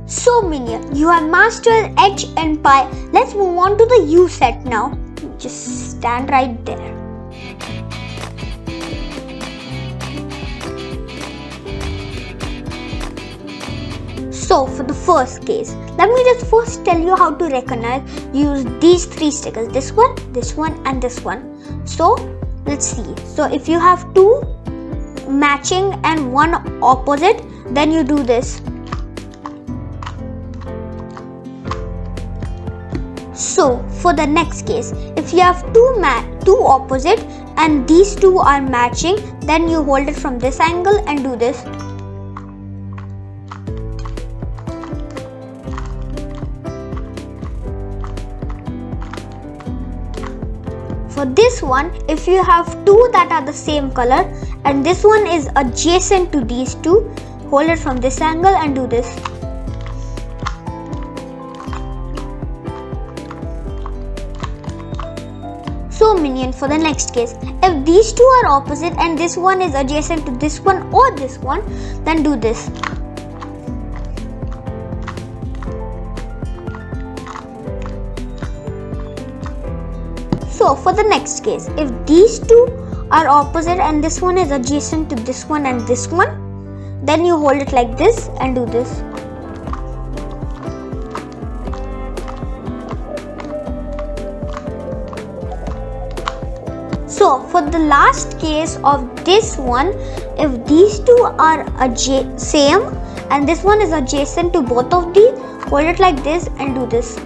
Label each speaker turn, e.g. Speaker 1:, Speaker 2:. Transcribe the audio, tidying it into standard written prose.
Speaker 1: So minion, you have mastered H and Pi. Let's move on to the U set now. Just stand right there. So for the first case, let me just first tell you how to recognize. Use these three stickers, this one and this one. So let's see. So if you have two matching and one opposite, then you do this. So for the next case, if you have two opposite and these two are matching, then you hold it from this angle and do this. For this one, if you have two that are the same color and this one is adjacent to these two, hold it from this angle and do this. So minion, for the next case, if these two are opposite and this one is adjacent to this one or this one, then do this. So for the next case, if these two are opposite and this one is adjacent to this one and this one, then you hold it like this and do this. So for the last case of this one, if these two are same and this one is adjacent to both of these, hold it like this and do this.